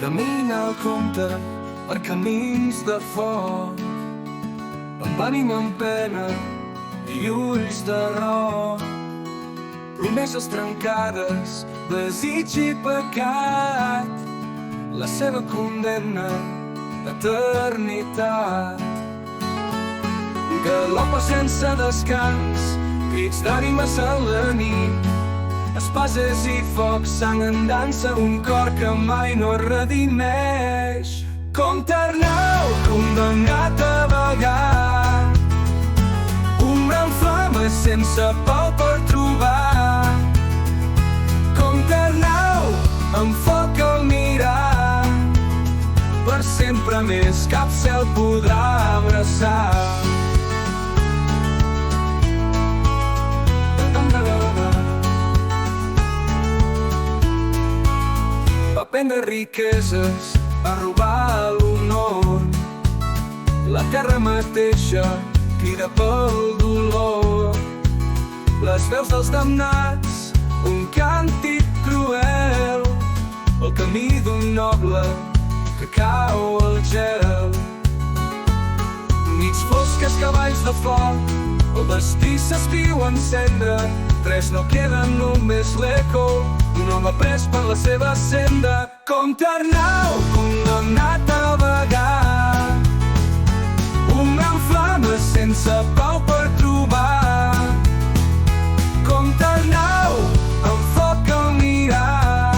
Camina el compte per camins de foc, amb ànima en pena i ulls de roc. Promeses trencades, desig i pecat, la seva condemna, eternitat. Galopa sense descans, crits d'ànimes a la nit, espases i foc, sang en dansa, un cor que mai no es redimeix. Com Arnau, condemnat a vagar, ombra en flames sense pau per trobar. Com Arnau, amb foc al mirar, per sempre més cap cel podrà abraçar. Va prendre riqueses, va robar l'honor, la terra mateixa crida pel dolor. Les veus dels damnats, un càntic cruel, el camí d'un noble que cau al gel. Nits fosques, cavalls de foc, el destí s'escriu en cendra, res no queda, només l'eco d'un home pres per la seva senda. Com Arnau, condemnat a vagar, ombra en flames sense pau per trobar. Com Arnau, amb foc al mirar,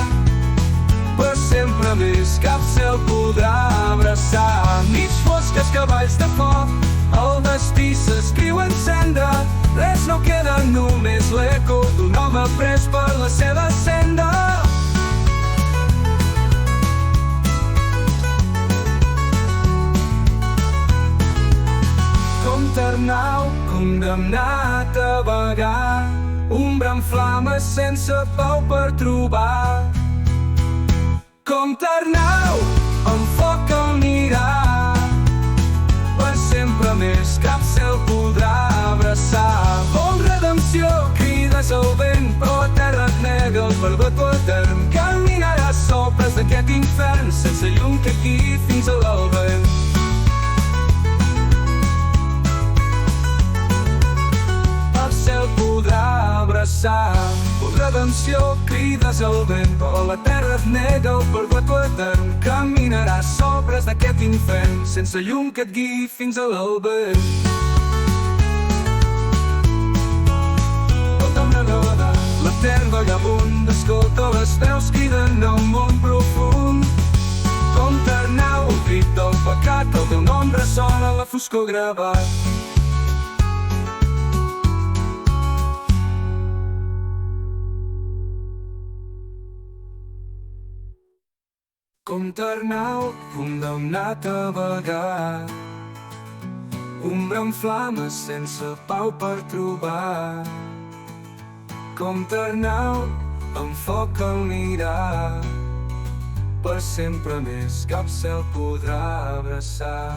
per sempre més cap cel podrà abraçar. Nits fosques, cavalls de foc, el destí s'escriu en cendra, res no queda, només l'eco d'un home pres per la seva senda. Com Arnau, condemnat a vagar, ombra en flames sense pau per trobar. Com Arnau, amb foc al mirar, per sempre més cap cel podrà abraçar. Bon redempció, crides al vent, però la terra et nega el perpetu etern. Caminaràs sopres d'aquest infern, sense llum que aquí fins a l'albert. El cel podrà abraçar. Bon redempció, crides al vent, però la terra et nega el perpetu etern. Caminaràs sopres d'aquest infern, sense llum que et guiï fins a l'albert. La terra vagabund escolta les veus, criden a un món profund. Com Arnau, un crit del pecat, el teu nom ressona a la foscor gravat. Com Arnau, condemnat a vagar, ombra en flames sense pau per trobar. Com Arnau, amb foc al mirar, per sempre més cap cel podrà abraçar.